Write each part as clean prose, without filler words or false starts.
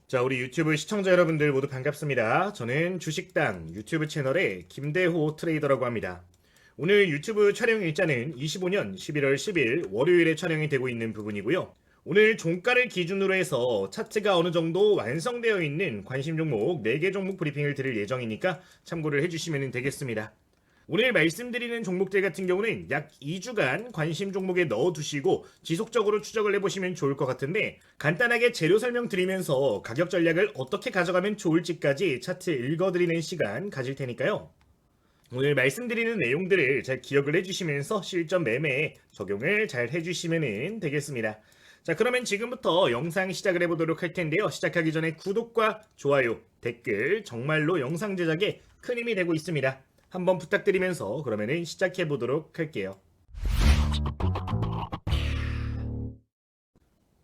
자, 우리 유튜브 시청자 여러분들 모두 반갑습니다. 저는 주식당 유튜브 채널의 김대호 트레이더라고 합니다. 오늘 유튜브 촬영 일자는 25년 11월 10일 월요일에 촬영이 되고 있는 부분이고요. 오늘 종가를 기준으로 해서 차트가 어느 정도 완성되어 있는 관심 종목 4개 종목 브리핑을 드릴 예정이니까 참고를 해주시면 되겠습니다. 오늘 말씀드리는 종목들 같은 경우는 약 2주간 관심 종목에 넣어두시고 지속적으로 추적을 해보시면 좋을 것 같은데, 간단하게 재료 설명드리면서 가격 전략을 어떻게 가져가면 좋을지까지 차트 읽어드리는 시간 가질 테니까요. 오늘 말씀드리는 내용들을 잘 기억을 해주시면서 실전 매매에 적용을 잘 해주시면 되겠습니다. 자, 그러면 지금부터 영상 시작을 해보도록 할 텐데요. 시작하기 전에 구독과 좋아요, 댓글 정말로 영상 제작에 큰 힘이 되고 있습니다. 한번 부탁드리면서 그러면은 시작해 보도록 할게요.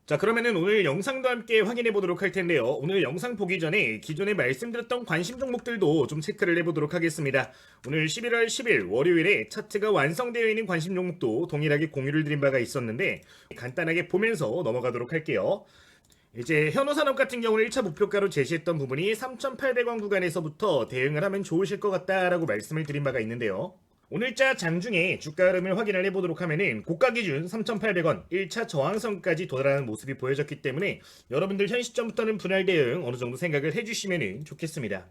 자, 그러면은 오늘 영상도 함께 확인해 보도록 할 텐데요. 오늘 영상 보기 전에 기존에 말씀드렸던 관심 종목들도 좀 체크를 해 보도록 하겠습니다. 오늘 11월 10일 월요일에 차트가 완성되어 있는 관심 종목도 동일하게 공유를 드린 바가 있었는데 간단하게 보면서 넘어가도록 할게요. 이제 현우산업 같은 경우는 1차 목표가로 제시했던 부분이 3,800원 구간에서부터 대응을 하면 좋으실 것 같다라고 말씀을 드린 바가 있는데요. 오늘자 장중에 주가 흐름을 확인을 해보도록 하면은 고가 기준 3,800원 1차 저항선까지 도달하는 모습이 보여졌기 때문에 여러분들 현 시점부터는 분할 대응 어느 정도 생각을 해주시면 좋겠습니다.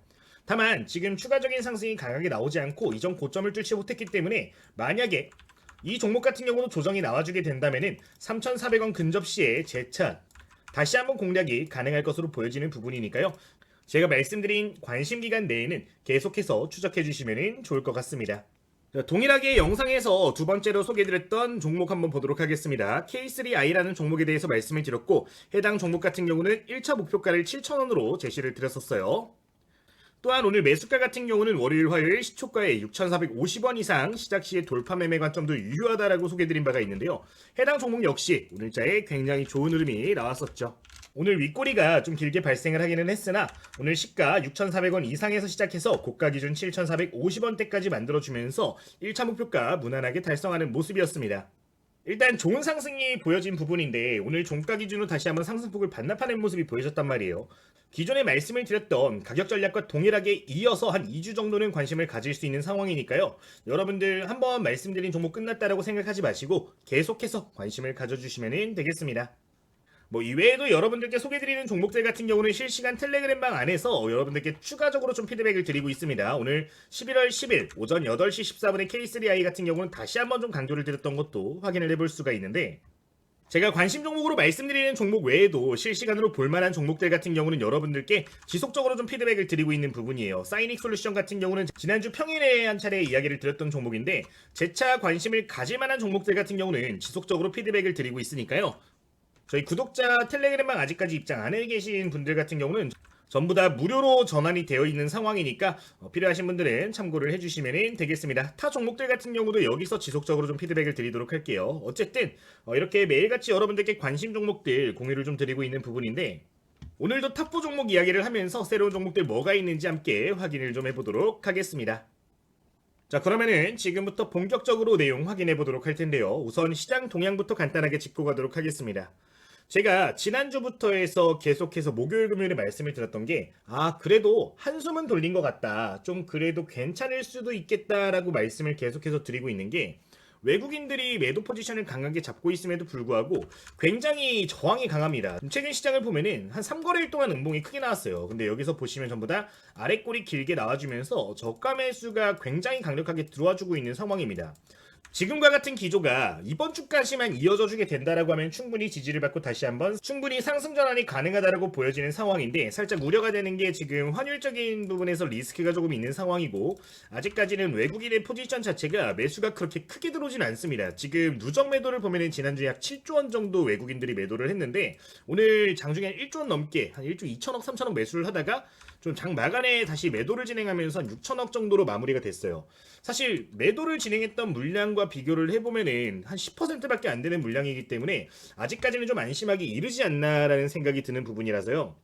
다만 지금 추가적인 상승이 강하게 나오지 않고 이전 고점을 뚫지 못했기 때문에 만약에 이 종목 같은 경우도 조정이 나와주게 된다면은 3,400원 근접 시에 재차 다시 한번 공략이 가능할 것으로 보여지는 부분이니까요. 제가 말씀드린 관심 기간 내에는 계속해서 추적해 주시면 좋을 것 같습니다. 자, 동일하게 영상에서 두 번째로 소개해드렸던 종목 한번 보도록 하겠습니다. K3i라는 종목에 대해서 말씀을 드렸고 해당 종목 같은 경우는 1차 목표가를 7,000원으로 제시를 드렸었어요. 또한 오늘 매수가 같은 경우는 월요일 화요일 시초가에 6,450원 이상 시작 시에 돌파 매매 관점도 유효하다라고 소개드린 바가 있는데요. 해당 종목 역시 오늘자에 굉장히 좋은 흐름이 나왔었죠. 오늘 윗꼬리가 좀 길게 발생을 하기는 했으나 오늘 시가 6,400원 이상에서 시작해서 고가 기준 7,450원대까지 만들어주면서 1차 목표가 무난하게 달성하는 모습이었습니다. 일단 좋은 상승이 보여진 부분인데 오늘 종가 기준으로 다시 한번 상승폭을 반납하는 모습이 보여졌단 말이에요. 기존에 말씀을 드렸던 가격 전략과 동일하게 이어서 한 2주 정도는 관심을 가질 수 있는 상황이니까요. 여러분들 한번 말씀드린 종목 끝났다라고 생각하지 마시고 계속해서 관심을 가져주시면 되겠습니다. 이외에도 여러분들께 소개드리는 종목들 같은 경우는 실시간 텔레그램방 안에서 여러분들께 추가적으로 좀 피드백을 드리고 있습니다. 오늘 11월 10일 오전 8시 14분에 K3i 같은 경우는 다시 한번 좀 강조를 드렸던 것도 확인을 해볼 수가 있는데, 제가 관심 종목으로 말씀드리는 종목 외에도 실시간으로 볼만한 종목들 같은 경우는 여러분들께 지속적으로 좀 피드백을 드리고 있는 부분이에요. 사이닉 솔루션 같은 경우는 지난주 평일에 한 차례 이야기를 드렸던 종목인데 재차 관심을 가질 만한 종목들 같은 경우는 지속적으로 피드백을 드리고 있으니까요. 저희 구독자 텔레그램방 아직까지 입장 안 해 계신 분들 같은 경우는 전부 다 무료로 전환이 되어 있는 상황이니까 필요하신 분들은 참고를 해주시면 되겠습니다. 타 종목들 같은 경우도 여기서 지속적으로 좀 피드백을 드리도록 할게요. 어쨌든 이렇게 매일같이 여러분들께 관심 종목들 공유를 좀 드리고 있는 부분인데, 오늘도 탑4 종목 이야기를 하면서 새로운 종목들 뭐가 있는지 함께 확인을 좀 해보도록 하겠습니다. 자, 그러면은 지금부터 본격적으로 내용 확인해 보도록 할 텐데요. 우선 시장 동향부터 간단하게 짚고 가도록 하겠습니다. 제가 지난주부터 해서 계속해서 목요일 금요일에 말씀을 드렸던 게 그래도 한숨은 돌린 것 같다, 좀 그래도 괜찮을 수도 있겠다라고 말씀을 계속해서 드리고 있는 게, 외국인들이 매도 포지션을 강하게 잡고 있음에도 불구하고 굉장히 저항이 강합니다. 최근 시장을 보면은 한 3거래일 동안 음봉이 크게 나왔어요. 근데 여기서 보시면 전부 다 아랫골이 길게 나와주면서 저가 매수가 굉장히 강력하게 들어와주고 있는 상황입니다. 지금과 같은 기조가 이번 주까지만 이어져 주게 된다라고 하면 충분히 지지를 받고 다시 한번 충분히 상승 전환이 가능하다라고 보여지는 상황인데, 살짝 우려가 되는 게 지금 환율적인 부분에서 리스크가 조금 있는 상황이고, 아직까지는 외국인의 포지션 자체가 매수가 그렇게 크게 들어오진 않습니다. 지금 누적 매도를 보면은 지난주에 약 7조 원 정도 외국인들이 매도를 했는데 오늘 장중에 한 1조 원 넘게 한 1조 2천억 3천억 매수를 하다가 좀 장 마감에 다시 매도를 진행하면서 한 6천억 정도로 마무리가 됐어요. 사실 매도를 진행했던 물량과 비교를 해보면은 한 10%밖에 안 되는 물량이기 때문에 아직까지는 좀 안심하기 이르지 않나라는 생각이 드는 부분이라서요.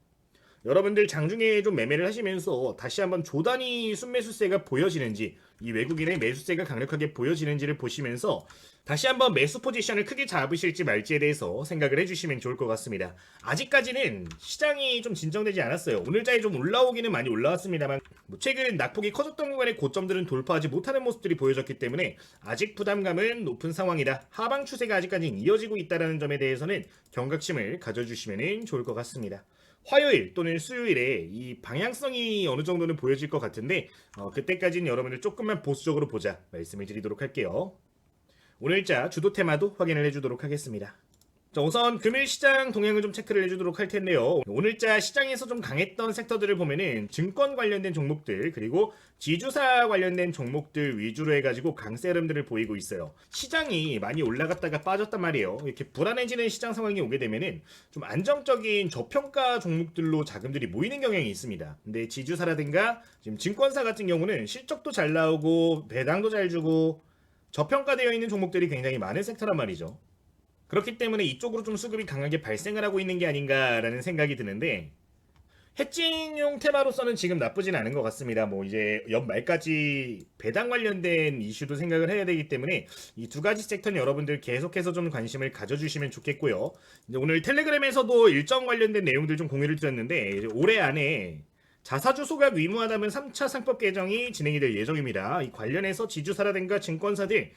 여러분들 장중에 좀 매매를 하시면서 다시 한번 조단위 순매수세가 보여지는지, 이 외국인의 매수세가 강력하게 보여지는지를 보시면서 다시 한번 매수 포지션을 크게 잡으실지 말지에 대해서 생각을 해주시면 좋을 것 같습니다. 아직까지는 시장이 좀 진정되지 않았어요. 오늘자에 좀 올라오기는 많이 올라왔습니다만 최근 낙폭이 커졌던 구간의 고점들은 돌파하지 못하는 모습들이 보여졌기 때문에 아직 부담감은 높은 상황이다. 하방 추세가 아직까지는 이어지고 있다는 점에 대해서는 경각심을 가져주시면 좋을 것 같습니다. 화요일 또는 수요일에 이 방향성이 어느 정도는 보여질 것 같은데 그때까지는 여러분들 조금만 보수적으로 보자 말씀을 드리도록 할게요. 오늘자 주도 테마도 확인을 해주도록 하겠습니다. 자, 우선 금일 시장 동향을 좀 체크를 해주도록 할 텐데요. 오늘자 시장에서 좀 강했던 섹터들을 보면은 증권 관련된 종목들 그리고 지주사 관련된 종목들 위주로 해가지고 강세 흐름들을 보이고 있어요. 시장이 많이 올라갔다가 빠졌단 말이에요. 이렇게 불안해지는 시장 상황이 오게 되면은 좀 안정적인 저평가 종목들로 자금들이 모이는 경향이 있습니다. 근데 지주사라든가 지금 증권사 같은 경우는 실적도 잘 나오고 배당도 잘 주고 저평가되어 있는 종목들이 굉장히 많은 섹터란 말이죠. 그렇기 때문에 이쪽으로 좀 수급이 강하게 발생을 하고 있는 게 아닌가라는 생각이 드는데 해칭용 테마로서는 지금 나쁘진 않은 것 같습니다. 뭐 이제 연말까지 배당 관련된 이슈도 생각을 해야 되기 때문에 이 두 가지 섹터는 여러분들 계속해서 좀 관심을 가져주시면 좋겠고요. 이제 오늘 텔레그램에서도 일정 관련된 내용들 좀 공유를 드렸는데 이제 올해 안에 자사주 소각 의무화하면 3차 상법 개정이 진행이 될 예정입니다. 이 관련해서 지주사라든가 증권사들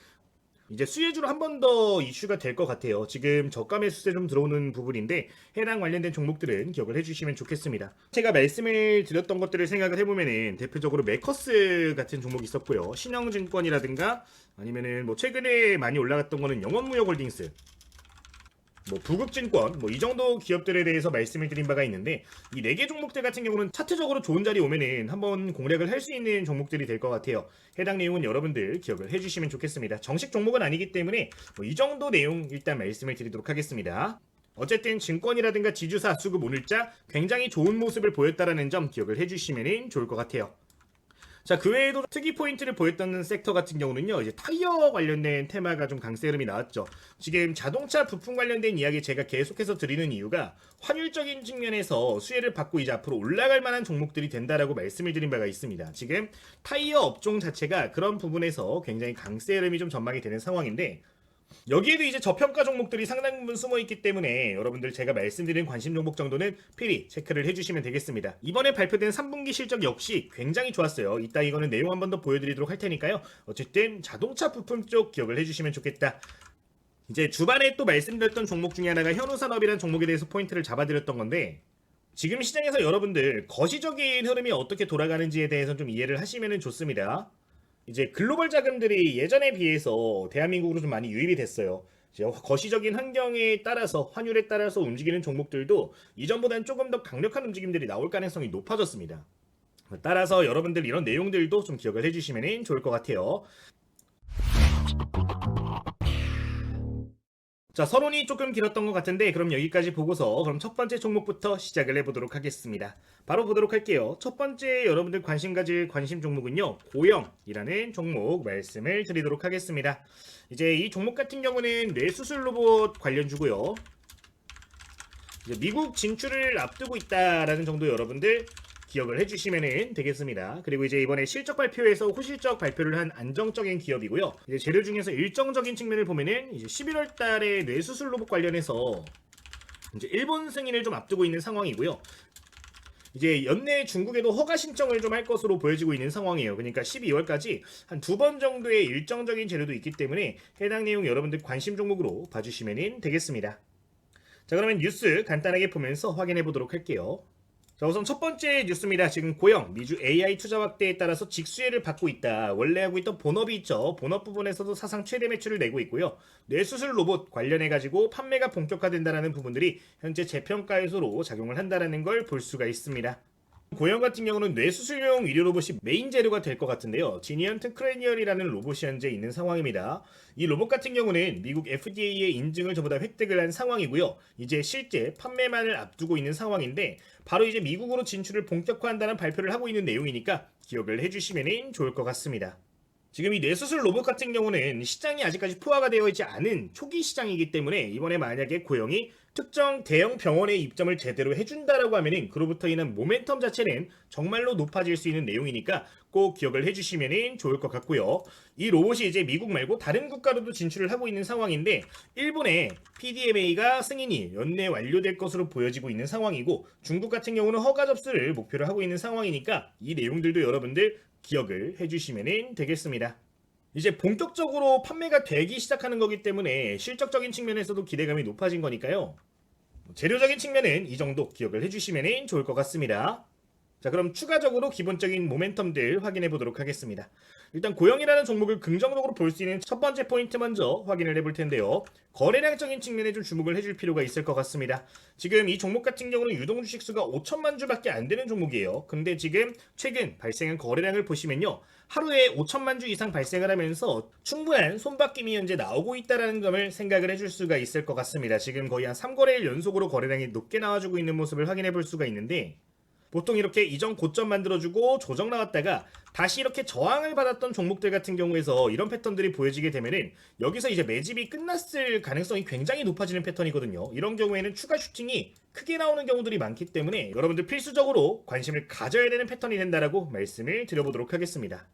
이제 수혜주로 한 번 더 이슈가 될 것 같아요. 지금 저가 매수세 좀 들어오는 부분인데 해당 관련된 종목들은 기억을 해주시면 좋겠습니다. 제가 말씀을 드렸던 것들을 생각을 해보면은 대표적으로 메커스 같은 종목이 있었고요. 신영증권이라든가 아니면은 뭐 최근에 많이 올라갔던 거는 영원무역홀딩스, 뭐 부국증권 뭐 이 정도 기업들에 대해서 말씀을 드린 바가 있는데 이 4개 종목들 같은 경우는 차트적으로 좋은 자리 오면은 한번 공략을 할 수 있는 종목들이 될 것 같아요. 해당 내용은 여러분들 기억을 해주시면 좋겠습니다. 정식 종목은 아니기 때문에 뭐 이 정도 내용 일단 말씀을 드리도록 하겠습니다. 어쨌든 증권이라든가 지주사 수급 오늘자 굉장히 좋은 모습을 보였다라는 점 기억을 해주시면 좋을 것 같아요. 자, 그 외에도 특이 포인트를 보였던 섹터 같은 경우는요, 이제 타이어 관련된 테마가 좀 강세 흐름이 나왔죠. 지금 자동차 부품 관련된 이야기 제가 계속해서 드리는 이유가 환율적인 측면에서 수혜를 받고 이제 앞으로 올라갈 만한 종목들이 된다라고 말씀을 드린 바가 있습니다. 지금 타이어 업종 자체가 그런 부분에서 굉장히 강세 흐름이 좀 전망이 되는 상황인데 여기에도 이제 저평가 종목들이 상당 부분 숨어있기 때문에 여러분들 제가 말씀드린 관심 종목 정도는 필히 체크를 해주시면 되겠습니다. 이번에 발표된 3분기 실적 역시 굉장히 좋았어요. 이따 이거는 내용 한 번 더 보여드리도록 할 테니까요. 어쨌든 자동차 부품 쪽 기억을 해주시면 좋겠다. 이제 주반에 또 말씀드렸던 종목 중에 하나가 현우산업이라는 종목에 대해서 포인트를 잡아드렸던 건데 지금 시장에서 여러분들 거시적인 흐름이 어떻게 돌아가는지에 대해서 좀 이해를 하시면 좋습니다. 이제 글로벌 자금들이 예전에 비해서 대한민국으로 좀 많이 유입이 됐어요. 이제 거시적인 환경에 따라서 환율에 따라서 움직이는 종목들도 이전보다는 조금 더 강력한 움직임들이 나올 가능성이 높아졌습니다. 따라서 여러분들 이런 내용들도 좀 기억을 해주시면 좋을 것 같아요. 자, 서론이 조금 길었던 것 같은데 그럼 여기까지 보고서 그럼 첫 번째 종목부터 시작을 해보도록 하겠습니다. 바로 보도록 할게요. 첫 번째 여러분들 관심 가질 관심 종목은요, 고영이라는 종목 말씀을 드리도록 하겠습니다. 이제 이 종목 같은 경우는 뇌수술 로봇 관련주고요. 이제 미국 진출을 앞두고 있다라는 정도 여러분들 기억을 해주시면 되겠습니다. 그리고 이제 이번에 실적 발표에서 호실적 발표를 한 안정적인 기업이고요. 이제 재료 중에서 일정적인 측면을 보면은 이제 11월 달에 뇌수술 로봇 관련해서 이제 일본 승인을 좀 앞두고 있는 상황이고요. 이제 연내 중국에도 허가 신청을 좀 할 것으로 보여지고 있는 상황이에요. 그러니까 12월까지 한 2번 정도의 일정적인 재료도 있기 때문에 해당 내용 여러분들 관심 종목으로 봐주시면 되겠습니다. 자, 그러면 뉴스 간단하게 보면서 확인해 보도록 할게요. 자, 우선 첫 번째 뉴스입니다. 지금 고영 미주 AI 투자 확대에 따라서 직수혜를 받고 있다. 원래 하고 있던 본업이 있죠. 본업 부분에서도 사상 최대 매출을 내고 있고요. 뇌수술 로봇 관련해가지고 판매가 본격화된다는 부분들이 현재 재평가에서로 작용을 한다는 걸 볼 수가 있습니다. 고영 같은 경우는 뇌수술용 의료 로봇이 메인 재료가 될 것 같은데요. 지니언트 크레니얼이라는 로봇이 현재 있는 상황입니다. 이 로봇 같은 경우는 미국 FDA의 인증을 전부 다 획득을 한 상황이고요. 이제 실제 판매만을 앞두고 있는 상황인데 바로 이제 미국으로 진출을 본격화한다는 발표를 하고 있는 내용이니까 기억을 해주시면 좋을 것 같습니다. 지금 이 뇌수술 로봇 같은 경우는 시장이 아직까지 포화가 되어 있지 않은 초기 시장이기 때문에 이번에 만약에 고영이 특정 대형 병원의 입점을 제대로 해준다라고 하면은 그로부터 인한 모멘텀 자체는 정말로 높아질 수 있는 내용이니까 꼭 기억을 해주시면 좋을 것 같고요. 이 로봇이 이제 미국 말고 다른 국가로도 진출을 하고 있는 상황인데 일본의 PDMA가 승인이 연내 완료될 것으로 보여지고 있는 상황이고 중국 같은 경우는 허가 접수를 목표로 하고 있는 상황이니까 이 내용들도 여러분들 기억을 해주시면 되겠습니다. 이제 본격적으로 판매가 되기 시작하는 거기 때문에 실적적인 측면에서도 기대감이 높아진 거니까요. 재료적인 측면은 이 정도 기억을 해주시면 좋을 것 같습니다. 자, 그럼 추가적으로 기본적인 모멘텀들 확인해 보도록 하겠습니다. 일단 고영이라는 종목을 긍정적으로 볼 수 있는 첫 번째 포인트 먼저 확인을 해볼 텐데요. 거래량적인 측면에 좀 주목을 해줄 필요가 있을 것 같습니다. 지금 이 종목 같은 경우는 유동 주식 수가 5천만 주밖에 안 되는 종목이에요. 근데 지금 최근 발생한 거래량을 보시면요. 하루에 5천만 주 이상 발생을 하면서 충분한 손바뀜이 현재 나오고 있다는 점을 생각을 해줄 수가 있을 것 같습니다. 지금 거의 한 3거래일 연속으로 거래량이 높게 나와주고 있는 모습을 확인해 볼 수가 있는데 보통 이렇게 이전 고점 만들어주고 조정 나왔다가 다시 이렇게 저항을 받았던 종목들 같은 경우에서 이런 패턴들이 보여지게 되면은 여기서 이제 매집이 끝났을 가능성이 굉장히 높아지는 패턴이거든요. 이런 경우에는 추가 슈팅이 크게 나오는 경우들이 많기 때문에 여러분들 필수적으로 관심을 가져야 되는 패턴이 된다라고 말씀을 드려보도록 하겠습니다.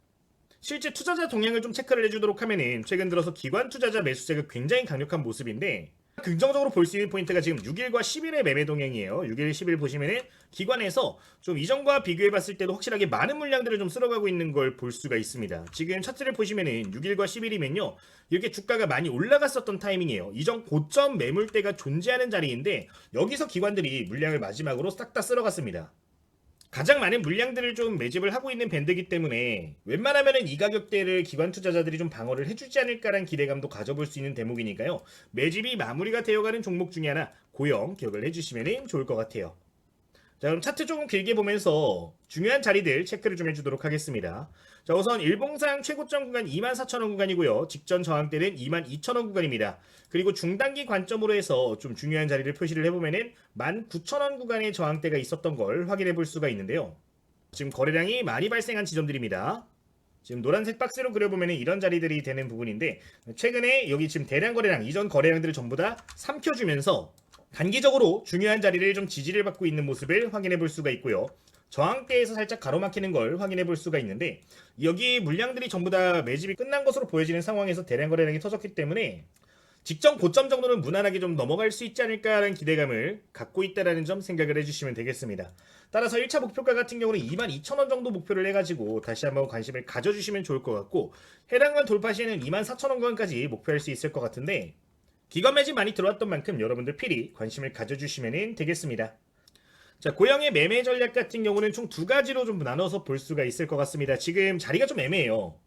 실제 투자자 동향을 좀 체크를 해주도록 하면은 최근 들어서 기관 투자자 매수세가 굉장히 강력한 모습인데 긍정적으로 볼 수 있는 포인트가 지금 6일과 10일의 매매 동향이에요. 6일, 10일 보시면은 기관에서 좀 이전과 비교해 봤을 때도 확실하게 많은 물량들을 좀 쓸어가고 있는 걸 볼 수가 있습니다. 지금 차트를 보시면은 6일과 10일이면요. 이렇게 주가가 많이 올라갔었던 타이밍이에요. 이전 고점 매물대가 존재하는 자리인데 여기서 기관들이 물량을 마지막으로 싹 다 쓸어갔습니다. 가장 많은 물량들을 좀 매집을 하고 있는 밴드이기 때문에 웬만하면은 이 가격대를 기관 투자자들이 좀 방어를 해주지 않을까라는 기대감도 가져볼 수 있는 대목이니까요. 매집이 마무리가 되어가는 종목 중에 하나 고영 기억을 해주시면 좋을 것 같아요. 자, 그럼 차트 조금 길게 보면서 중요한 자리들 체크를 좀 해주도록 하겠습니다. 자, 우선 일봉상 최고점 구간 24,000원 구간이고요. 직전 저항대는 22,000원 구간입니다. 그리고 중단기 관점으로 해서 좀 중요한 자리를 표시를 해보면은 19,000원 구간의 저항대가 있었던 걸 확인해 볼 수가 있는데요. 지금 거래량이 많이 발생한 지점들입니다. 지금 노란색 박스로 그려보면 이런 자리들이 되는 부분인데 최근에 여기 지금 대량 거래량, 이전 거래량들을 전부 다 삼켜주면서 단기적으로 중요한 자리를 좀 지지를 받고 있는 모습을 확인해 볼 수가 있고요. 저항대에서 살짝 가로막히는 걸 확인해 볼 수가 있는데 여기 물량들이 전부 다 매집이 끝난 것으로 보여지는 상황에서 대량 거래량이 터졌기 때문에 직전 고점 정도는 무난하게 좀 넘어갈 수 있지 않을까라는 기대감을 갖고 있다는 점 생각을 해주시면 되겠습니다. 따라서 1차 목표가 같은 경우는 22,000원 정도 목표를 해가지고 다시 한번 관심을 가져주시면 좋을 것 같고 해당권 돌파 시에는 24,000원 구간까지 목표할 수 있을 것 같은데 기관 매집 많이 들어왔던 만큼 여러분들 필히 관심을 가져주시면 되겠습니다. 자, 고영의 매매 전략 같은 경우는 총 두 가지로 좀 나눠서 볼 수가 있을 것 같습니다. 지금 자리가 좀 애매해요.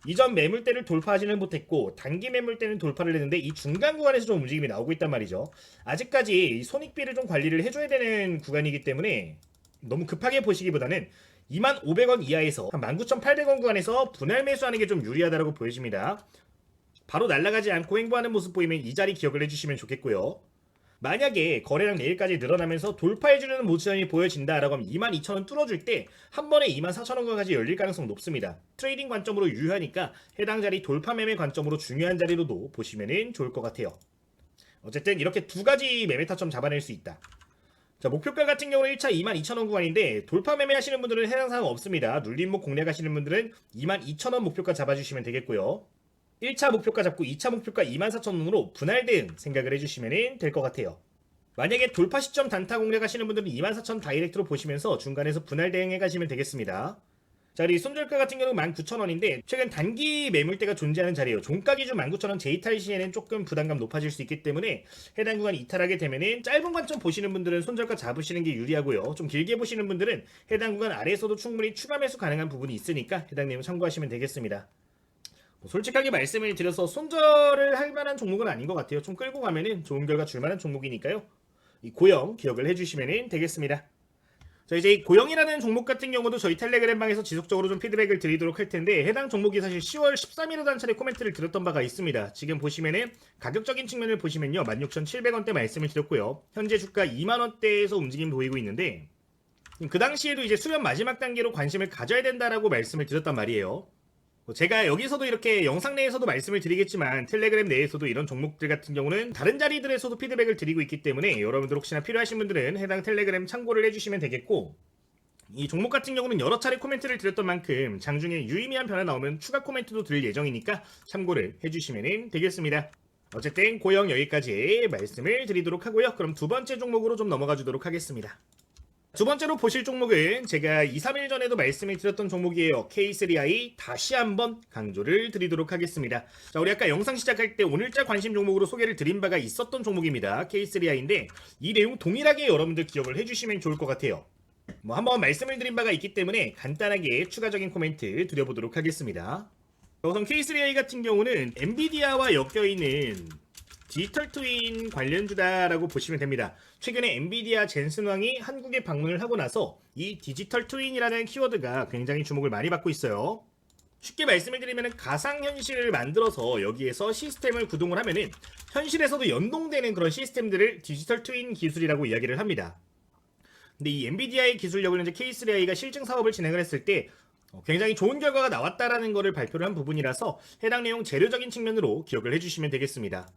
이전 매물대를 돌파하지는 못했고 단기 매물대는 돌파를 했는데 이 중간 구간에서 좀 움직임이 나오고 있단 말이죠. 아직까지 이 손익비를 좀 관리를 해줘야 되는 구간이기 때문에 너무 급하게 보시기보다는 25,000원 이하에서 한 19,800원 구간에서 분할 매수하는 게 좀 유리하다고 보여집니다. 바로 날아가지 않고 횡보하는 모습 보이면 이 자리 기억을 해주시면 좋겠고요. 만약에 거래량 내일까지 늘어나면서 돌파해주는 모션이 보여진다라고 하면 22,000원 뚫어줄 때 한 번에 24,000원까지 열릴 가능성 높습니다. 트레이딩 관점으로 유효하니까 해당 자리 돌파 매매 관점으로 중요한 자리로도 보시면 좋을 것 같아요. 어쨌든 이렇게 두 가지 매매 타점 잡아낼 수 있다. 자, 목표가 같은 경우는 1차 22,000원 구간인데 돌파 매매 하시는 분들은 해당 사항 없습니다. 눌림목 공략하시는 분들은 22,000원 목표가 잡아주시면 되겠고요. 1차 목표가 잡고 2차 목표가 24,000원으로 분할 대응 생각을 해주시면 될 것 같아요. 만약에 돌파 시점 단타 공략하시는 분들은 24,000 다이렉트로 보시면서 중간에서 분할 대응해 가시면 되겠습니다. 자, 우리 손절가 같은 경우는 19,000원인데 최근 단기 매물대가 존재하는 자리예요. 종가 기준 19,000원 재이탈 시에는 조금 부담감 높아질 수 있기 때문에 해당 구간 이탈하게 되면은 짧은 관점 보시는 분들은 손절가 잡으시는 게 유리하고요. 좀 길게 보시는 분들은 해당 구간 아래에서도 충분히 추가 매수 가능한 부분이 있으니까 해당 내용 참고하시면 되겠습니다. 솔직하게 말씀을 드려서 손절을 할 만한 종목은 아닌 것 같아요. 좀 끌고 가면은 좋은 결과 줄 만한 종목이니까요. 이 고영 기억을 해주시면 되겠습니다. 자, 이제 이 고영이라는 종목 같은 경우도 저희 텔레그램 방에서 지속적으로 좀 피드백을 드리도록 할 텐데 해당 종목이 사실 10월 13일에도 한 차례 코멘트를 드렸던 바가 있습니다. 지금 보시면은 가격적인 측면을 보시면요. 16,700원대 말씀을 드렸고요. 현재 주가 2만원대에서 움직임 보이고 있는데 그 당시에도 이제 수렴 마지막 단계로 관심을 가져야 된다라고 말씀을 드렸단 말이에요. 제가 여기서도 이렇게 영상 내에서도 말씀을 드리겠지만 텔레그램 내에서도 이런 종목들 같은 경우는 다른 자리들에서도 피드백을 드리고 있기 때문에 여러분들 혹시나 필요하신 분들은 해당 텔레그램 참고를 해주시면 되겠고, 이 종목 같은 경우는 여러 차례 코멘트를 드렸던 만큼 장중에 유의미한 변화 나오면 추가 코멘트도 드릴 예정이니까 참고를 해주시면 되겠습니다. 어쨌든 고영 여기까지 말씀을 드리도록 하고요. 그럼 두 번째 종목으로 좀 넘어가 주도록 하겠습니다. 두 번째로 보실 종목은 제가 2, 3일 전에도 말씀을 드렸던 종목이에요. K3i 다시 한번 강조를 드리도록 하겠습니다. 자, 우리 아까 영상 시작할 때 오늘자 관심 종목으로 소개를 드린 바가 있었던 종목입니다. K3i인데 이 내용 동일하게 여러분들 기억을 해주시면 좋을 것 같아요. 한번 말씀을 드린 바가 있기 때문에 간단하게 추가적인 코멘트 드려보도록 하겠습니다. 우선 K3i 같은 경우는 엔비디아와 엮여있는 디지털 트윈 관련주다라고 보시면 됩니다. 최근에 엔비디아 젠슨 왕이 한국에 방문을 하고 나서 이 디지털 트윈이라는 키워드가 굉장히 주목을 많이 받고 있어요. 쉽게 말씀을 드리면 가상현실을 만들어서 여기에서 시스템을 구동을 하면은 현실에서도 연동되는 그런 시스템들을 디지털 트윈 기술이라고 이야기를 합니다. 근데 이 엔비디아의 기술력을 이제 K3i가 실증 사업을 진행을 했을 때 굉장히 좋은 결과가 나왔다라는 것을 발표를 한 부분이라서 해당 내용 재료적인 측면으로 기억을 해주시면 되겠습니다.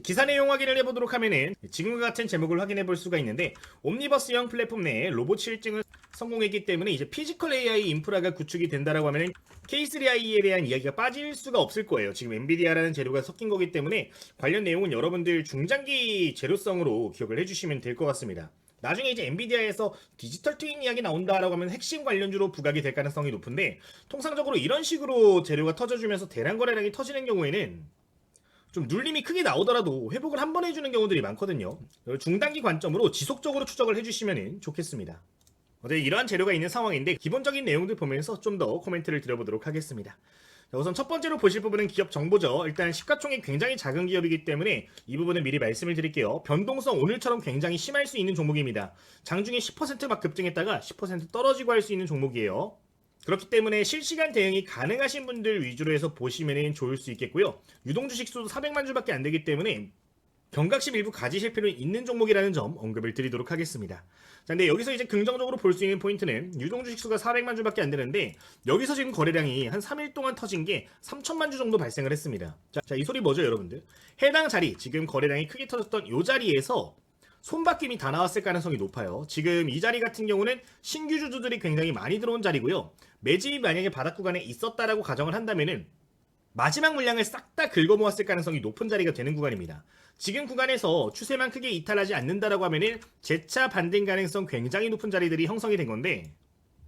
기사 내용 확인을 해보도록 하면은 지금과 같은 제목을 확인해 볼 수가 있는데, 옴니버스형 플랫폼 내에 로봇 실증을 성공했기 때문에 이제 피지컬 AI 인프라가 구축이 된다라고 하면은 K3i에 대한 이야기가 빠질 수가 없을 거예요. 지금 엔비디아라는 재료가 섞인 거기 때문에 관련 내용은 여러분들 중장기 재료성으로 기억을 해주시면 될 것 같습니다. 나중에 이제 엔비디아에서 디지털 트윈 이야기 나온다라고 하면 핵심 관련주로 부각이 될 가능성이 높은데, 통상적으로 이런 식으로 재료가 터져주면서 대량 거래량이 터지는 경우에는 좀 눌림이 크게 나오더라도 회복을 한 번 해주는 경우들이 많거든요. 중단기 관점으로 지속적으로 추적을 해주시면 좋겠습니다. 이러한 재료가 있는 상황인데 기본적인 내용들 보면서 좀 더 코멘트를 드려보도록 하겠습니다. 자, 우선 첫 번째로 보실 부분은 기업 정보죠. 일단 시가총액이 굉장히 작은 기업이기 때문에 이 부분은 미리 말씀을 드릴게요. 변동성 오늘처럼 굉장히 심할 수 있는 종목입니다. 장중에 10% 막 급등했다가 10% 떨어지고 할 수 있는 종목이에요. 그렇기 때문에 실시간 대응이 가능하신 분들 위주로 해서 보시면 좋을 수 있겠고요. 유동 주식 수도 400만 주밖에 안 되기 때문에 경각심 일부 가지실 필요는 있는 종목이라는 점 언급을 드리도록 하겠습니다. 자, 근데 여기서 이제 긍정적으로 볼 수 있는 포인트는 유동 주식 수가 400만 주밖에 안 되는데 여기서 지금 거래량이 한 3일 동안 터진 게 3천만 주 정도 발생을 했습니다. 자, 이 소리 뭐죠, 여러분들? 해당 자리, 지금 거래량이 크게 터졌던 이 자리에서 손바뀜이 다 나왔을 가능성이 높아요. 지금 이 자리 같은 경우는 신규 주주들이 굉장히 많이 들어온 자리고요. 매집이 만약에 바닥 구간에 있었다라고 가정을 한다면은 마지막 물량을 싹 다 긁어모았을 가능성이 높은 자리가 되는 구간입니다. 지금 구간에서 추세만 크게 이탈하지 않는다라고 하면은 재차 반등 가능성 굉장히 높은 자리들이 형성이 된 건데,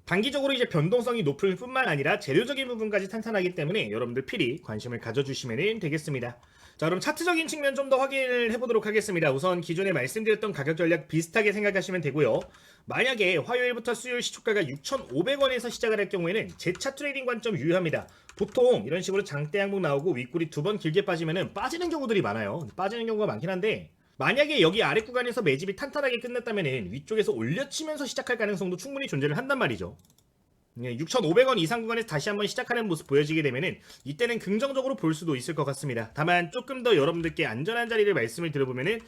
단기적으로 이제 변동성이 높을 뿐만 아니라 재료적인 부분까지 탄탄하기 때문에 여러분들 필히 관심을 가져주시면 되겠습니다. 자, 그럼 차트적인 측면 좀 더 확인을 해보도록 하겠습니다. 우선 기존에 말씀드렸던 가격 전략 비슷하게 생각하시면 되고요. 만약에 화요일부터 수요일 시초가가 6,500원에서 시작을 할 경우에는 재차 트레이딩 관점 유효합니다. 보통 이런 식으로 장대 항목 나오고 윗골이 두 번 길게 빠지면은 빠지는 경우들이 많아요. 빠지는 경우가 많긴 한데, 만약에 여기 아래 구간에서 매집이 탄탄하게 끝났다면 위쪽에서 올려치면서 시작할 가능성도 충분히 존재를 한단 말이죠. 6,500원 이상 구간에서 다시 한번 시작하는 모습 보여지게 되면은 이때는 긍정적으로 볼 수도 있을 것 같습니다. 다만 조금 더 여러분들께 안전한 자리를 말씀을 드려보면은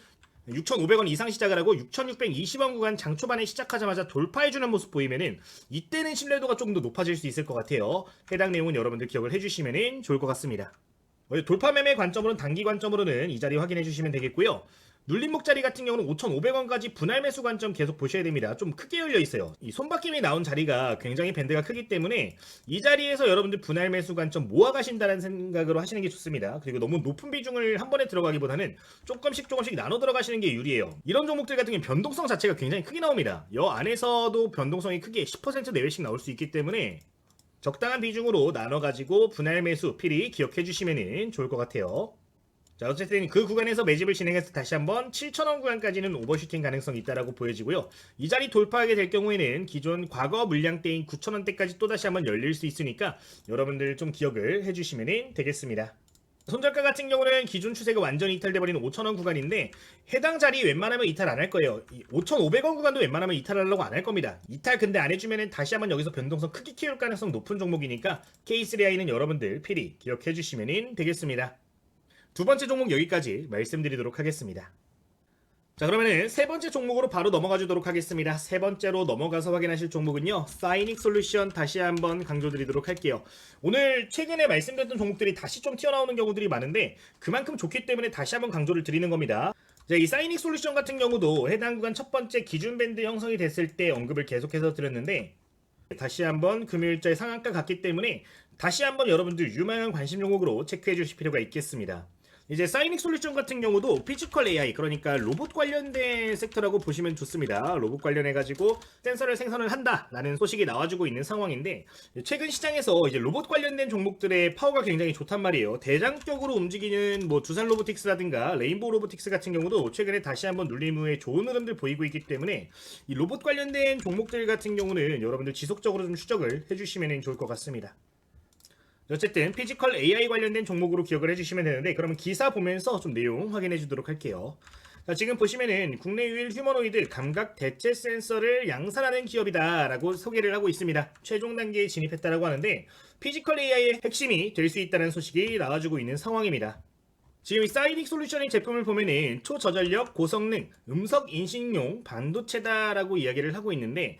6,500원 이상 시작을 하고 6,620원 구간 장 초반에 시작하자마자 돌파해주는 모습 보이면은 이때는 신뢰도가 조금 더 높아질 수 있을 것 같아요. 해당 내용은 여러분들 기억을 해주시면 좋을 것 같습니다. 돌파 매매 관점으로는, 단기 관점으로는 이 자리 확인해 주시면 되겠고요. 눌림목 자리 같은 경우는 5,500원까지 분할 매수 관점 계속 보셔야 됩니다. 좀 크게 열려 있어요. 이 손바뀜이 나온 자리가 굉장히 밴드가 크기 때문에 이 자리에서 여러분들 분할 매수 관점 모아 가신다는 생각으로 하시는 게 좋습니다. 그리고 너무 높은 비중을 한 번에 들어가기보다는 조금씩 나눠 들어가시는 게 유리해요. 이런 종목들 같은 경우는 변동성 자체가 굉장히 크게 나옵니다. 여 안에서도 변동성이 크게 10% 내외씩 나올 수 있기 때문에 적당한 비중으로 나눠가지고 분할 매수 필히 기억해 주시면 좋을 것 같아요. 자, 어쨌든 그 구간에서 매집을 진행해서 다시 한번 7,000원 구간까지는 오버슈팅 가능성이 있다라고 보여지고요. 이 자리 돌파하게 될 경우에는 기존 과거 물량대인 9,000원대까지 또다시 한번 열릴 수 있으니까 여러분들 좀 기억을 해주시면 되겠습니다. 손절가 같은 경우는 기존 추세가 완전히 이탈돼버리는 5,000원 구간인데 해당 자리 웬만하면 이탈 안 할 거예요. 5,500원 구간도 웬만하면 이탈하려고 안 할 겁니다. 이탈 근데 안 해주면은 다시 한번 여기서 변동성 크게 키울 가능성 높은 종목이니까 K3i는 여러분들 필히 기억해 주시면 되겠습니다. 두 번째 종목 여기까지 말씀드리도록 하겠습니다. 자, 그러면은 세 번째 종목으로 바로 넘어가 주도록 하겠습니다. 세 번째로 넘어가서 확인하실 종목은요, 사이닉 솔루션 다시 한번 강조드리도록 할게요. 오늘 최근에 말씀드렸던 종목들이 다시 좀 튀어나오는 경우들이 많은데 그만큼 좋기 때문에 다시 한번 강조를 드리는 겁니다. 자, 이 사이닉 솔루션 같은 경우도 해당 구간 첫 번째 기준 밴드 형성이 됐을 때 언급을 계속해서 드렸는데 다시 한번 금요일자의 상한가 갔기 때문에 다시 한번 여러분들 유망한 관심 종목으로 체크해 주실 필요가 있겠습니다. 이제 사이닉 솔루션 같은 경우도 피지컬 AI, 그러니까 로봇 관련된 섹터라고 보시면 좋습니다. 로봇 관련해가지고 센서를 생산을 한다라는 소식이 나와주고 있는 상황인데, 최근 시장에서 이제 로봇 관련된 종목들의 파워가 굉장히 좋단 말이에요. 대장적으로 움직이는 뭐 두산 로보틱스라든가 레인보우 로보틱스 같은 경우도 최근에 다시 한번 눌림 후에 좋은 흐름들 보이고 있기 때문에 이 로봇 관련된 종목들 같은 경우는 여러분들 지속적으로 좀 추적을 해주시면 좋을 것 같습니다. 어쨌든 피지컬 AI 관련된 종목으로 기억을 해주시면 되는데, 그러면 기사 보면서 좀 내용 확인해 주도록 할게요. 자, 지금 보시면은 국내 유일 휴머노이드 감각 대체 센서를 양산하는 기업이다 라고 소개를 하고 있습니다. 최종 단계에 진입했다라고 하는데 피지컬 AI의 핵심이 될 수 있다는 소식이 나와주고 있는 상황입니다. 지금 이 사이닉 솔루션의 제품을 보면은 초저전력 고성능 음성 인식용 반도체다라고 이야기를 하고 있는데,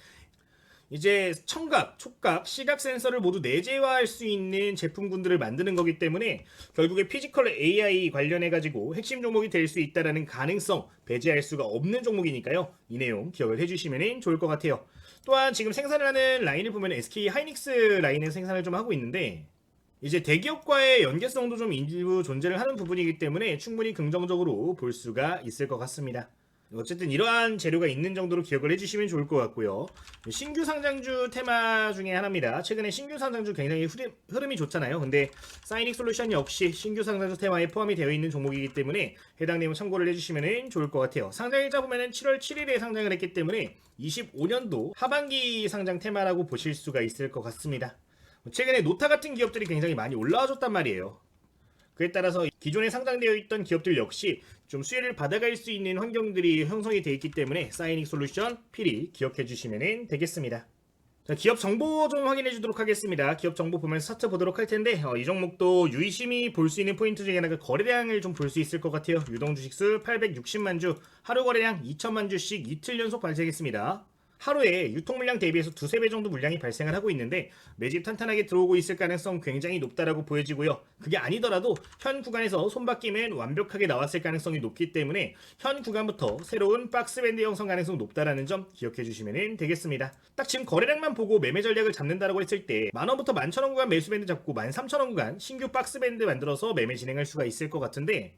이제 청각, 촉각, 시각 센서를 모두 내재화할 수 있는 제품군들을 만드는 거기 때문에 결국에 피지컬 AI 관련해가지고 핵심 종목이 될 수 있다는 가능성 배제할 수가 없는 종목이니까요. 이 내용 기억을 해주시면 좋을 것 같아요. 또한 지금 생산을 하는 라인을 보면 SK 하이닉스 라인에서 생산을 좀 하고 있는데, 이제 대기업과의 연계성도 좀 일부 존재를 하는 부분이기 때문에 충분히 긍정적으로 볼 수가 있을 것 같습니다. 어쨌든 이러한 재료가 있는 정도로 기억을 해주시면 좋을 것 같고요. 신규 상장주 테마 중에 하나입니다. 최근에 신규 상장주 굉장히 흐름이 좋잖아요. 근데 사이닉 솔루션 역시 신규 상장주 테마에 포함이 되어 있는 종목이기 때문에 해당 내용 참고를 해주시면 좋을 것 같아요. 상장일자 보면은 7월 7일에 상장을 했기 때문에 25년도 하반기 상장 테마라고 보실 수가 있을 것 같습니다. 최근에 노타 같은 기업들이 굉장히 많이 올라와줬단 말이에요. 그에 따라서 기존에 상장되어 있던 기업들 역시 좀 수혜를 받아갈 수 있는 환경들이 형성이 되어 있기 때문에 사이닉 솔루션 필히 기억해 주시면 되겠습니다. 자, 기업 정보 좀 확인해 주도록 하겠습니다. 기업 정보 보면서 차트 보도록 할 텐데, 이 종목도 유의심이 볼 수 있는 포인트 중에 하나가 거래량을 좀 볼 수 있을 것 같아요. 유동 주식수 860만 주, 하루 거래량 2천만 주씩 이틀 연속 발생했습니다. 하루에 유통 물량 대비해서 두세 배 정도 물량이 발생을 하고 있는데 매집 탄탄하게 들어오고 있을 가능성 굉장히 높다라고 보여지고요. 그게 아니더라도 현 구간에서 손바뀜은 완벽하게 나왔을 가능성이 높기 때문에 현 구간부터 새로운 박스밴드 형성 가능성이 높다라는 점 기억해 주시면 되겠습니다. 딱 지금 거래량만 보고 매매 전략을 잡는다라고 했을 때 10,000원부터 11,000원 구간 매수밴드 잡고 13,000원 구간 신규 박스밴드 만들어서 매매 진행할 수가 있을 것 같은데,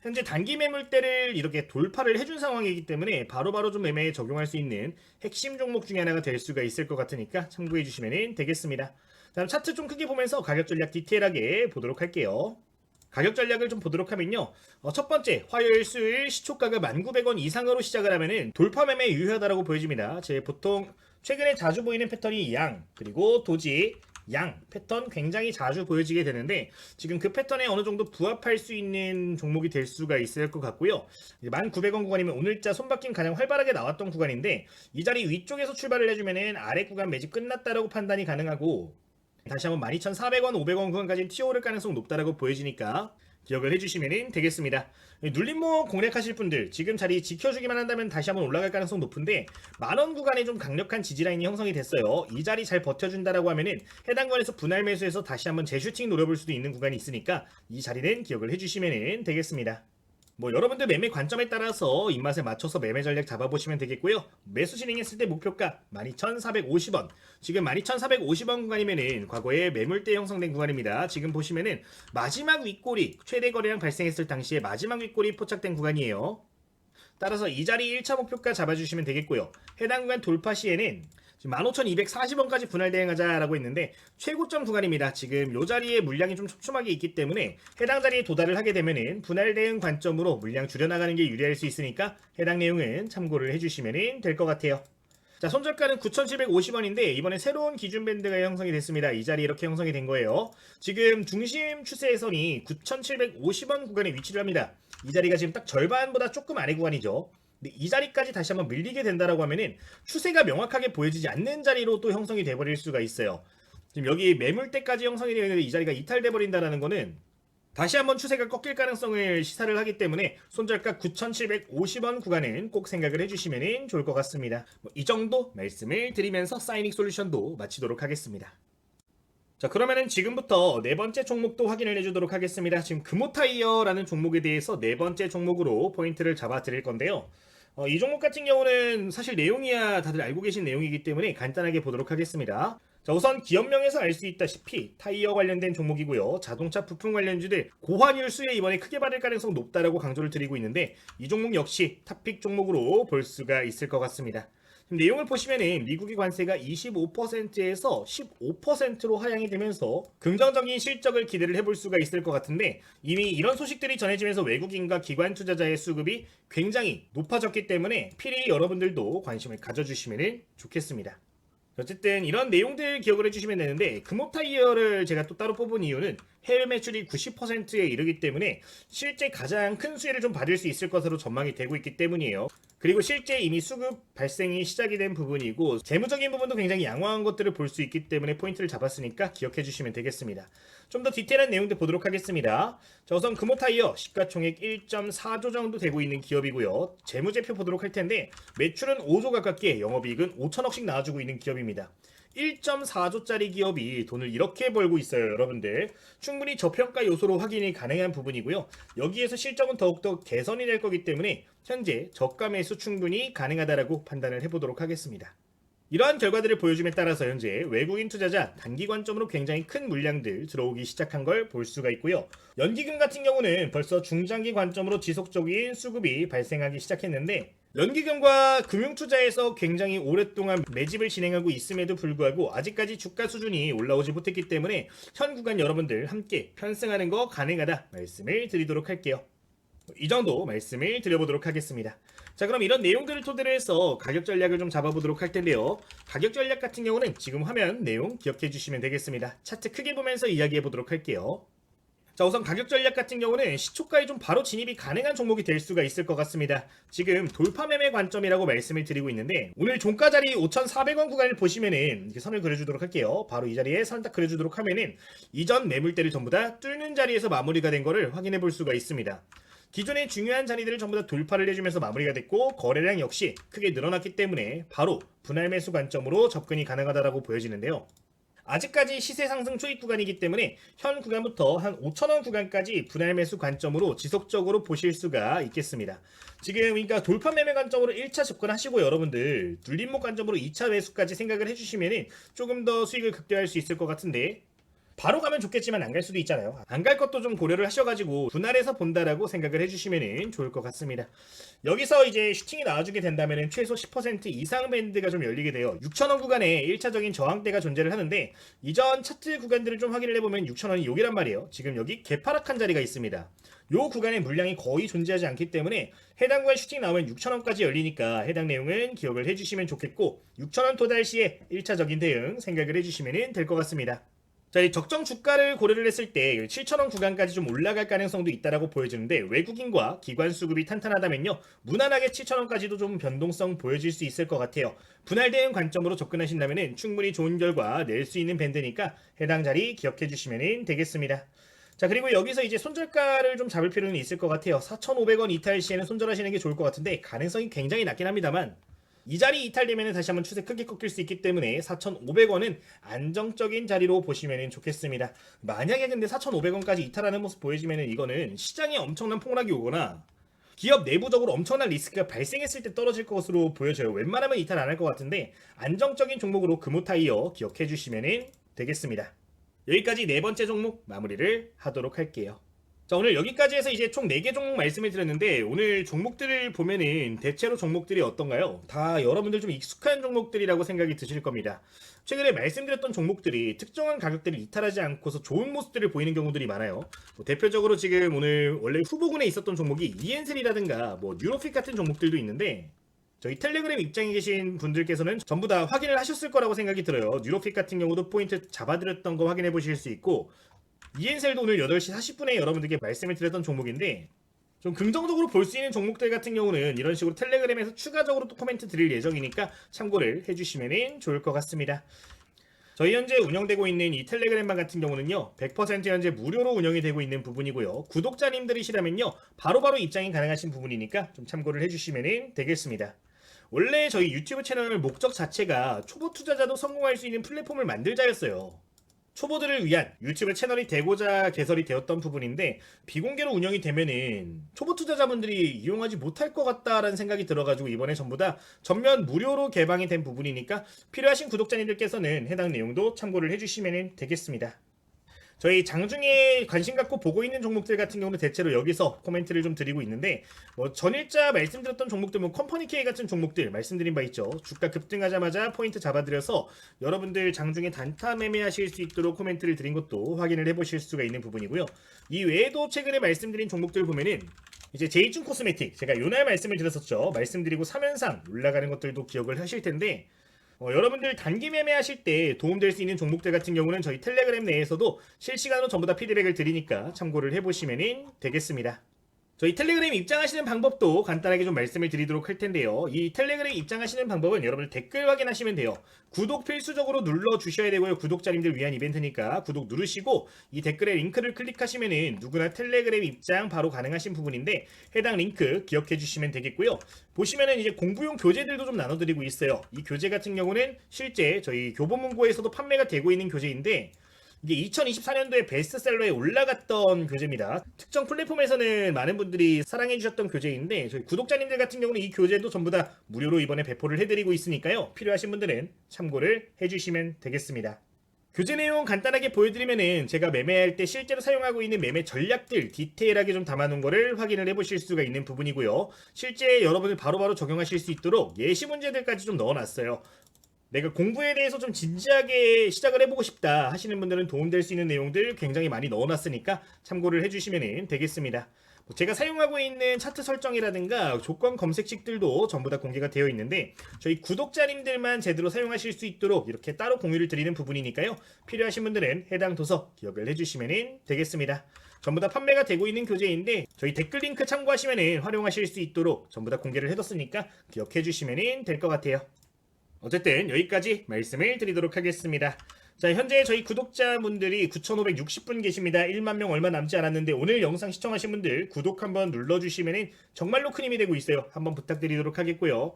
현재 단기 매물대를 이렇게 돌파를 해준 상황이기 때문에 바로바로 좀 매매에 적용할 수 있는 핵심 종목 중에 하나가 될 수가 있을 것 같으니까 참고해 주시면 되겠습니다. 다음 차트 좀 크게 보면서 가격 전략 디테일하게 보도록 할게요. 가격 전략을 좀 보도록 하면요. 첫 번째, 화요일, 수요일 시초가가 1,900원 이상으로 시작을 하면은 돌파 매매 유효하다라고 보여집니다. 보통 최근에 자주 보이는 패턴이 양, 그리고 도지, 양 패턴 굉장히 자주 보여지게 되는데 지금 그 패턴에 어느 정도 부합할 수 있는 종목이 될 수가 있을 것 같고요. 1,900원 구간이면 오늘자 손바뀜 가장 활발하게 나왔던 구간인데 이 자리 위쪽에서 출발을 해주면은 아래 구간 매집 끝났다라고 판단이 가능하고, 다시 한번 12,400원, 500원 구간까지 튀어오를 가능성 높다라고 보여지니까 기억을 해주시면 되겠습니다. 눌림목 공략하실 분들 지금 자리 지켜주기만 한다면 다시 한번 올라갈 가능성 높은데, 만원 구간에 좀 강력한 지지라인이 형성이 됐어요. 이 자리 잘 버텨준다라고 하면은 해당 구간에서 분할 매수해서 다시 한번 재슈팅 노려볼 수도 있는 구간이 있으니까 이 자리는 기억을 해주시면 되겠습니다. 여러분들 매매 관점에 따라서 입맛에 맞춰서 매매 전략 잡아보시면 되겠고요. 매수 진행했을 때 목표가 12,450원. 지금 12,450원 구간이면은 과거에 매물대 형성된 구간입니다. 지금 보시면은 마지막 윗꼬리, 최대 거래량 발생했을 당시에 마지막 윗꼬리 포착된 구간이에요. 따라서 이 자리 1차 목표가 잡아주시면 되겠고요. 해당 구간 돌파 시에는 지금 15,240원까지 분할 대응하자라고 했는데 최고점 구간입니다. 지금 이 자리에 물량이 좀 촘촘하게 있기 때문에 해당 자리에 도달을 하게 되면은 분할 대응 관점으로 물량 줄여나가는 게 유리할 수 있으니까 해당 내용은 참고를 해주시면 될 것 같아요. 자, 손절가는 9,750원인데 이번에 새로운 기준 밴드가 형성이 됐습니다. 이 자리 이렇게 형성이 된 거예요. 지금 중심 추세선이 9,750원 구간에 위치를 합니다. 이 자리가 지금 딱 절반보다 조금 아래 구간이죠. 근데 이 자리까지 다시 한번 밀리게 된다라고 하면은 추세가 명확하게 보여지지 않는 자리로 또 형성이 돼버릴 수가 있어요. 지금 여기 매물대까지 형성이 되어 있는데 이 자리가 이탈돼 버린다라는 거는 다시 한번 추세가 꺾일 가능성을 시사를 하기 때문에 손절가 9,750원 구간은 꼭 생각을 해주시면 좋을 것 같습니다. 이 정도 말씀을 드리면서 사이닉 솔루션도 마치도록 하겠습니다. 자, 그러면은 지금부터 네 번째 종목도 확인을 해주도록 하겠습니다. 지금 금호타이어라는 종목에 대해서 네 번째 종목으로 포인트를 잡아 드릴 건데요. 이 종목 같은 경우는 사실 내용이야 다들 알고 계신 내용이기 때문에 간단하게 보도록 하겠습니다. 자, 우선 기업명에서 알 수 있다시피 타이어 관련된 종목이고요. 자동차 부품 관련주들 고환율 수혜 이번에 크게 받을 가능성 높다라고 강조를 드리고 있는데 이 종목 역시 탑픽 종목으로 볼 수가 있을 것 같습니다. 내용을 보시면은 미국의 관세가 25%에서 15%로 하향이 되면서 긍정적인 실적을 기대를 해볼 수가 있을 것 같은데 이미 이런 소식들이 전해지면서 외국인과 기관 투자자의 수급이 굉장히 높아졌기 때문에 필히 여러분들도 관심을 가져주시면 좋겠습니다. 어쨌든 이런 내용들 기억을 해주시면 되는데 금호타이어를 제가 또 따로 뽑은 이유는 해외 매출이 90%에 이르기 때문에 실제 가장 큰 수혜를 좀 받을 수 있을 것으로 전망이 되고 있기 때문이에요. 그리고 실제 이미 수급 발생이 시작이 된 부분이고 재무적인 부분도 굉장히 양호한 것들을 볼 수 있기 때문에 포인트를 잡았으니까 기억해 주시면 되겠습니다. 좀 더 디테일한 내용들 보도록 하겠습니다. 자, 우선 금호타이어 시가총액 1.4조 정도 되고 있는 기업이고요. 재무제표 보도록 할 텐데 매출은 5조 가깝게 영업이익은 5천억씩 나와주고 있는 기업입니다. 1.4조짜리 기업이 돈을 이렇게 벌고 있어요, 여러분들. 충분히 저평가 요소로 확인이 가능한 부분이고요. 여기에서 실적은 더욱더 개선이 될 거기 때문에 현재 저가 매수 충분히 가능하다라고 판단을 해보도록 하겠습니다. 이러한 결과들을 보여줌에 따라서 현재 외국인 투자자 단기 관점으로 굉장히 큰 물량들 들어오기 시작한 걸 볼 수가 있고요. 연기금 같은 경우는 벌써 중장기 관점으로 지속적인 수급이 발생하기 시작했는데 연기금과 금융투자에서 굉장히 오랫동안 매집을 진행하고 있음에도 불구하고 아직까지 주가 수준이 올라오지 못했기 때문에 현 구간 여러분들 함께 편승하는 거 가능하다 말씀을 드리도록 할게요. 이 정도 말씀을 드려보도록 하겠습니다. 자, 그럼 이런 내용들을 토대로 해서 가격 전략을 좀 잡아보도록 할 텐데요. 가격 전략 같은 경우는 지금 화면 내용 기억해 주시면 되겠습니다. 차트 크게 보면서 이야기해 보도록 할게요. 자, 우선 가격 전략 같은 경우는 시초가에 좀 바로 진입이 가능한 종목이 될 수가 있을 것 같습니다. 지금 돌파 매매 관점이라고 말씀을 드리고 있는데 오늘 종가 자리 5,400원 구간을 보시면은 이렇게 선을 그려주도록 할게요. 바로 이 자리에 선 딱 그려주도록 하면은 이전 매물대를 전부 다 뚫는 자리에서 마무리가 된 거를 확인해 볼 수가 있습니다. 기존의 중요한 자리들을 전부 다 돌파를 해주면서 마무리가 됐고 거래량 역시 크게 늘어났기 때문에 바로 분할 매수 관점으로 접근이 가능하다고 보여지는데요. 아직까지 시세 상승 초입 구간이기 때문에 현 구간부터 한 5,000원 구간까지 분할 매수 관점으로 지속적으로 보실 수가 있겠습니다. 지금 그러니까 돌파 매매 관점으로 1차 접근하시고 여러분들 눌림목 관점으로 2차 매수까지 생각을 해주시면 조금 더 수익을 극대화할 수 있을 것 같은데 바로 가면 좋겠지만 안 갈 수도 있잖아요. 안 갈 것도 좀 고려를 하셔가지고 분할해서 본다라고 생각을 해주시면 좋을 것 같습니다. 여기서 이제 슈팅이 나와주게 된다면 최소 10% 이상 밴드가 좀 열리게 돼요. 6,000원 구간에 1차적인 저항대가 존재를 하는데 이전 차트 구간들을 좀 확인을 해보면 6,000원이 여기란 말이에요. 지금 여기 개파락한 자리가 있습니다. 요 구간에 물량이 거의 존재하지 않기 때문에 해당 구간 슈팅 나오면 6,000원까지 열리니까 해당 내용은 기억을 해주시면 좋겠고 6,000원 도달 시에 1차적인 대응 생각을 해주시면 될 것 같습니다. 자, 이 적정 주가를 고려를 했을 때 7,000원 구간까지 좀 올라갈 가능성도 있다라고 보여지는데 외국인과 기관 수급이 탄탄하다면요 무난하게 7,000원까지도 좀 변동성 보여질 수 있을 것 같아요. 분할 대응 관점으로 접근하신다면 충분히 좋은 결과 낼 수 있는 밴드니까 해당 자리 기억해 주시면 되겠습니다. 자, 그리고 여기서 이제 손절가를 좀 잡을 필요는 있을 것 같아요. 4,500원 이탈 시에는 손절하시는 게 좋을 것 같은데 가능성이 굉장히 낮긴 합니다만 이 자리 이탈되면 다시 한번 추세 크게 꺾일 수 있기 때문에 4,500원은 안정적인 자리로 보시면 좋겠습니다. 만약에 근데 4,500원까지 이탈하는 모습 보여지면 이거는 시장에 엄청난 폭락이 오거나 기업 내부적으로 엄청난 리스크가 발생했을 때 떨어질 것으로 보여져요. 웬만하면 이탈 안 할 것 같은데 안정적인 종목으로 금호타이어 기억해 주시면 되겠습니다. 여기까지 네 번째 종목 마무리를 하도록 할게요. 자, 오늘 여기까지 해서 이제 총 4개 종목 말씀을 드렸는데 오늘 종목들을 보면은 대체로 종목들이 어떤가요? 다 여러분들 좀 익숙한 종목들이라고 생각이 드실 겁니다. 최근에 말씀드렸던 종목들이 특정한 가격대를 이탈하지 않고서 좋은 모습들을 보이는 경우들이 많아요. 대표적으로 지금 오늘 원래 후보군에 있었던 종목이 이엔셀이라든가 뉴로핏 같은 종목들도 있는데 저희 텔레그램 입장에 계신 분들께서는 전부 다 확인을 하셨을 거라고 생각이 들어요. 뉴로핏 같은 경우도 포인트 잡아드렸던 거 확인해 보실 수 있고 이엔셀도 오늘 8시 40분에 여러분들께 말씀을 드렸던 종목인데 좀 긍정적으로 볼 수 있는 종목들 같은 경우는 이런 식으로 텔레그램에서 추가적으로 또 코멘트 드릴 예정이니까 참고를 해주시면 좋을 것 같습니다. 저희 현재 운영되고 있는 이 텔레그램방 같은 경우는요 100% 현재 무료로 운영이 되고 있는 부분이고요. 구독자님들이시라면요 바로바로 입장이 가능하신 부분이니까 좀 참고를 해주시면 되겠습니다. 원래 저희 유튜브 채널 목적 자체가 초보 투자자도 성공할 수 있는 플랫폼을 만들자였어요. 초보들을 위한 유튜브 채널이 되고자 개설이 되었던 부분인데 비공개로 운영이 되면은 초보 투자자분들이 이용하지 못할 것 같다라는 생각이 들어가지고 이번에 전부 다 전면 무료로 개방이 된 부분이니까 필요하신 구독자님들께서는 해당 내용도 참고를 해주시면 되겠습니다. 저희 장중에 관심 갖고 보고 있는 종목들 같은 경우는 대체로 여기서 코멘트를 좀 드리고 있는데 전일자 말씀드렸던 종목들 컴퍼니 K 같은 종목들 말씀드린 바 있죠. 주가 급등하자마자 포인트 잡아드려서 여러분들 장중에 단타 매매하실 수 있도록 코멘트를 드린 것도 확인을 해보실 수가 있는 부분이고요. 이 외에도 최근에 말씀드린 종목들 보면은 이제 제이준 코스메틱 제가 요날 말씀을 드렸었죠. 말씀드리고 3연상 올라가는 것들도 기억을 하실 텐데 여러분들 단기 매매하실 때 도움될 수 있는 종목들 같은 경우는 저희 텔레그램 내에서도 실시간으로 전부 다 피드백을 드리니까 참고를 해보시면 되겠습니다. 저희 텔레그램 입장하시는 방법도 간단하게 좀 말씀을 드리도록 할 텐데요. 이 텔레그램 입장하시는 방법은 여러분들 댓글 확인하시면 돼요. 구독 필수적으로 눌러주셔야 되고요. 구독자님들 위한 이벤트니까 구독 누르시고 이 댓글에 링크를 클릭하시면은 누구나 텔레그램 입장 바로 가능하신 부분인데 해당 링크 기억해 주시면 되겠고요. 보시면은 이제 공부용 교재들도 좀 나눠드리고 있어요. 이 교재 같은 경우는 실제 저희 교보문고에서도 판매가 되고 있는 교재인데 이게 2024년도에 베스트셀러에 올라갔던 교재입니다. 특정 플랫폼에서는 많은 분들이 사랑해주셨던 교재인데 저희 구독자님들 같은 경우는 이 교재도 전부 다 무료로 이번에 배포를 해드리고 있으니까요. 필요하신 분들은 참고를 해주시면 되겠습니다. 교재 내용 간단하게 보여드리면은 제가 매매할 때 실제로 사용하고 있는 매매 전략들 디테일하게 좀 담아놓은 거를 확인을 해보실 수가 있는 부분이고요. 실제 여러분들 바로바로 적용하실 수 있도록 예시 문제들까지 좀 넣어놨어요. 내가 공부에 대해서 좀 진지하게 시작을 해보고 싶다 하시는 분들은 도움될 수 있는 내용들 굉장히 많이 넣어놨으니까 참고를 해주시면 되겠습니다. 제가 사용하고 있는 차트 설정이라든가 조건 검색식들도 전부 다 공개가 되어 있는데 저희 구독자님들만 제대로 사용하실 수 있도록 이렇게 따로 공유를 드리는 부분이니까요. 필요하신 분들은 해당 도서 기억을 해주시면 되겠습니다. 전부 다 판매가 되고 있는 교재인데 저희 댓글 링크 참고하시면 활용하실 수 있도록 전부 다 공개를 해뒀으니까 기억해 주시면 될 것 같아요. 어쨌든 여기까지 말씀을 드리도록 하겠습니다. 자, 현재 저희 구독자분들이 9,560분 계십니다. 1만 명 얼마 남지 않았는데 오늘 영상 시청하신 분들 구독 한번 눌러주시면 정말로 큰 힘이 되고 있어요. 한번 부탁드리도록 하겠고요.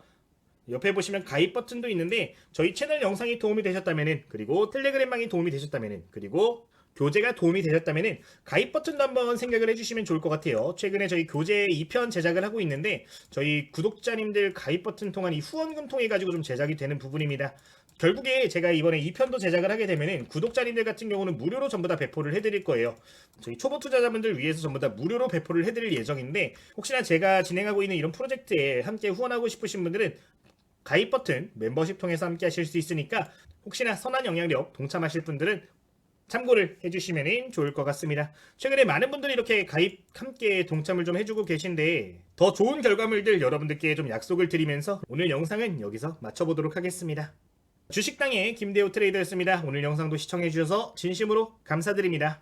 옆에 보시면 가입 버튼도 있는데 저희 채널 영상이 도움이 되셨다면 그리고 텔레그램방이 도움이 되셨다면 그리고 교재가 도움이 되셨다면 가입 버튼도 한번 생각을 해주시면 좋을 것 같아요. 최근에 저희 교재 2편 제작을 하고 있는데 저희 구독자님들 가입 버튼 통한 이 후원금 통해 가지고 좀 제작이 되는 부분입니다. 결국에 제가 이번에 2편도 제작을 하게 되면은 구독자님들 같은 경우는 무료로 전부 다 배포를 해드릴 거예요. 저희 초보 투자자분들 위해서 전부 다 무료로 배포를 해드릴 예정인데 혹시나 제가 진행하고 있는 이런 프로젝트에 함께 후원하고 싶으신 분들은 가입 버튼 멤버십 통해서 함께 하실 수 있으니까 혹시나 선한 영향력 동참하실 분들은 참고를 해주시면 좋을 것 같습니다. 최근에 많은 분들이 이렇게 가입 함께 동참을 좀 해주고 계신데 더 좋은 결과물들 여러분들께 좀 약속을 드리면서 오늘 영상은 여기서 마쳐보도록 하겠습니다. 주식당의 김대호 트레이더였습니다. 오늘 영상도 시청해주셔서 진심으로 감사드립니다.